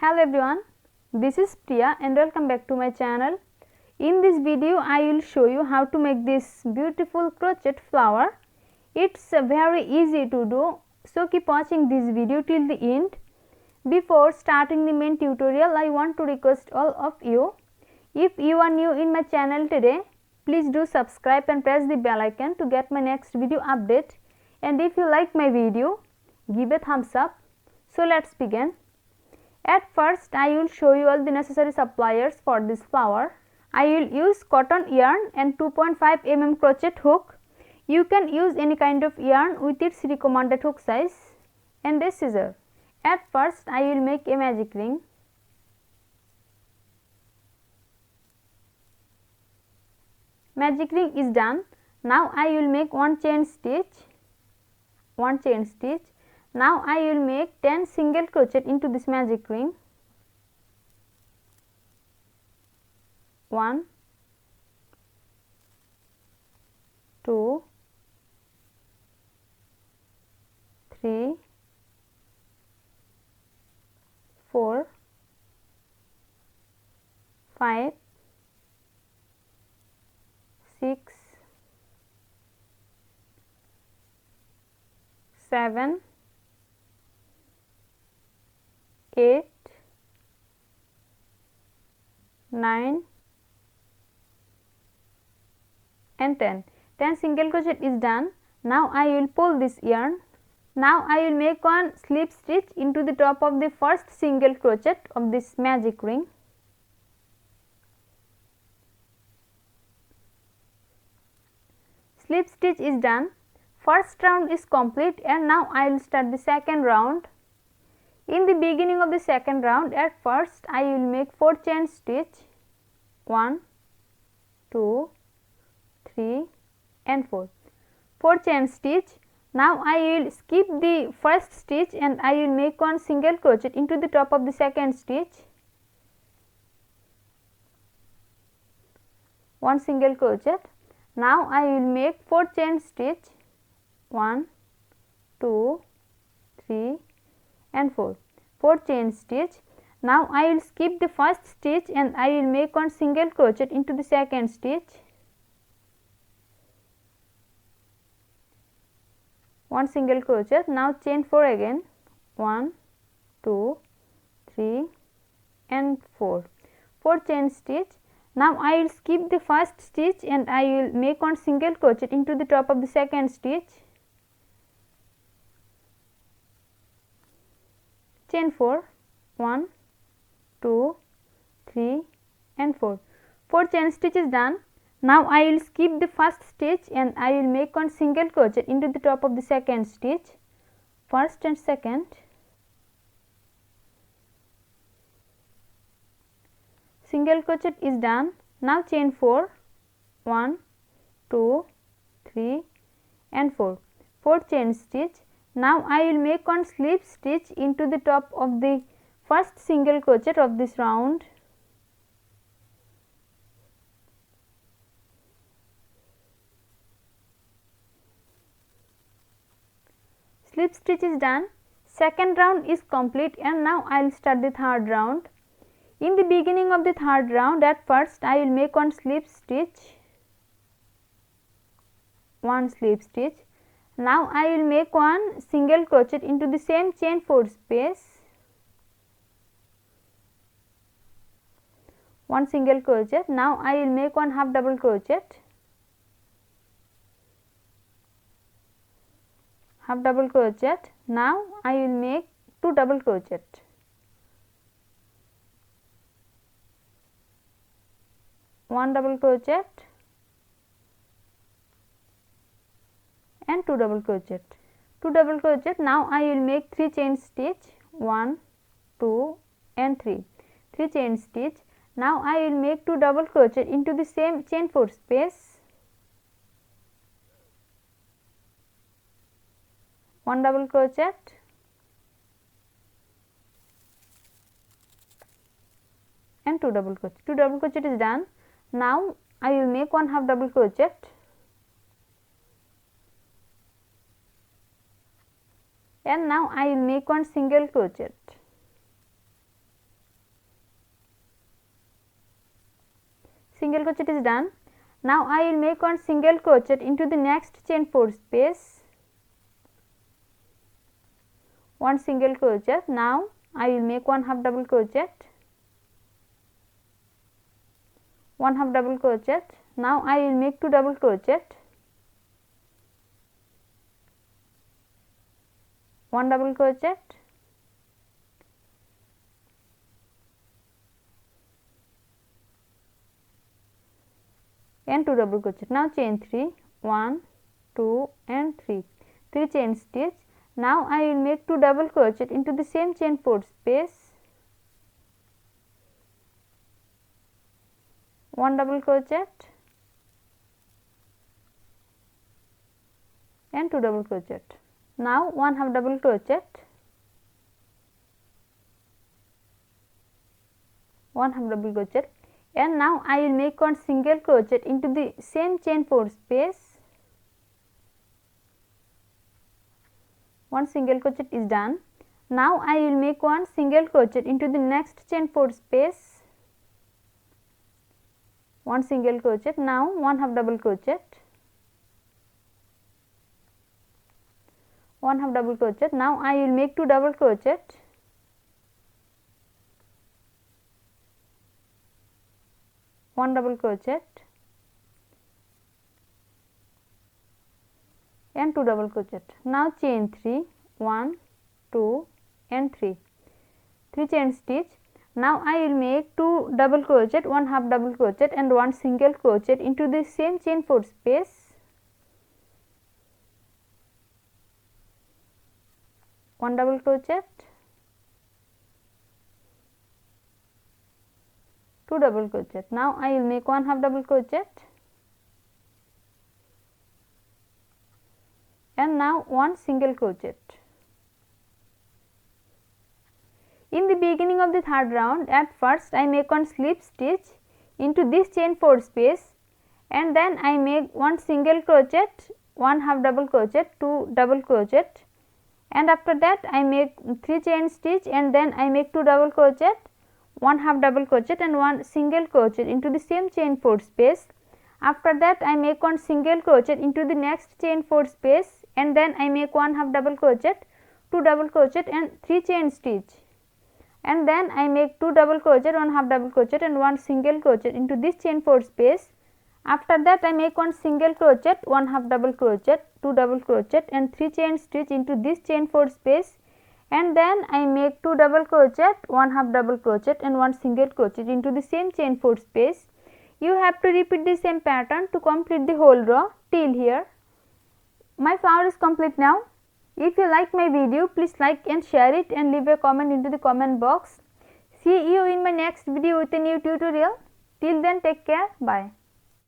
Hello everyone, this is Priya and welcome back to my channel. In this video I will show you how to make this beautiful crochet flower. It's very easy to do, so keep watching this video till the end. Before starting the main tutorial, I want to request all of you, if you are new in my channel today, please do subscribe and press the bell icon to get my next video update, and if you like my video, give a thumbs up. So let's begin. At first, I will show you all the necessary supplies for this flower. I will use cotton yarn and 2.5 mm crochet hook. You can use any kind of yarn with its recommended hook size, and a scissor. At first, I will make a magic ring. Magic ring is done. Now I will make one chain stitch. Now I will make 10 single crochet into this magic ring. 1, 2, 3, 4, 5, 6, 7, 8, 9 and 10. 10 single crochet is done. Now I will pull this yarn. Now I will make one slip stitch into the top of the first single crochet of this magic ring. Slip stitch is done. First round is complete, and now I will start the second round. In the beginning of the second round, at first I will make 4 chain stitch. 1, 2, 3 and 4. 4 chain stitch. Now I will skip the first stitch and I will make one single crochet into the top of the second stitch. One single crochet. Now I will make 4 chain stitch. 1, 2, 3 and 4. 4 chain stitch. Now I will skip the first stitch and I will make one single crochet into the second stitch. One single crochet. Now chain 4 again. 1, 2, 3 and 4. 4 chain stitch. Now I will skip the first stitch and I will make one single crochet into the top of the second stitch. Chain 4. 1, 2, 3 and 4. 4 chain stitch is done. Now I will skip the first stitch and I will make one single crochet into the top of the second stitch, first and second. Single crochet is done. Now chain 4. 1, 2, 3 and 4. 4 chain stitch. Now I will make one slip stitch into the top of the first single crochet of this round. Slip stitch is done. Second round is complete, and now I will start the third round. In the beginning of the third round, at first I will make one slip stitch. One slip stitch. Now I will make one single crochet into the same chain 4 space. One single crochet. Now I will make one half double crochet. Half double crochet. Now I will make 2 double crochet. One double crochet and 2 double crochet. 2 double crochet. Now I will make 3 chain stitch. 1, 2 and 3. 3 chain stitch. Now I will make 2 double crochet into the same chain 4 space. One double crochet and 2 double crochet. 2 double crochet is done. Now I will make one half double crochet and now I will make one single crochet. single crochet is done. Now I will make one single crochet into the next chain 4 space, one single crochet. Now I will make one half double crochet, one half double crochet. Now I will make 2 double crochet, one double crochet, and 2 double crochet. Now chain 3, 1, 2 and 3, 3 chain stitch. Now I will make 2 double crochet into the same chain 4 space, one double crochet and 2 double crochet. Now one half double crochet, one half double crochet, and now I will make one single crochet into the same chain 4 space, one single crochet is done. Now I will make one single crochet into the next chain 4 space, one single crochet. Now one half double crochet, one half double crochet. Now I will make 2 double crochet, one double crochet and 2 double crochet. Now chain 3, 1, 2 and 3, 3 chain stitch. Now I will make 2 double crochet, one half double crochet and one single crochet into the same chain 4 space, one double crochet, 2 double crochet. Now I will make one half double crochet and now one single crochet. In the beginning of the third round, at first I make one slip stitch into this chain 4 space, and then I make one single crochet, one half double crochet, 2 double crochet, and after that I make 3 chain stitch, and then I make 2 double crochet, one half double crochet and one single crochet into the same chain 4 space. After that I make one single crochet into the next chain 4 space, and then I make one half double crochet, 2 double crochet and 3 chain stitch, and then I make 2 double crochet, one half double crochet and one single crochet into this chain 4 space. After that I make one single crochet, one half double crochet, 2 double crochet and 3 chain stitch into this chain 4 space, and then I make 2 double crochet, one half double crochet and one single crochet into the same chain 4 space. You have to repeat the same pattern to complete the whole row till here. My flower is complete now. If you like my video, please like and share it and leave a comment into the comment box. See you in my next video with a new tutorial. Till then, take care. Bye.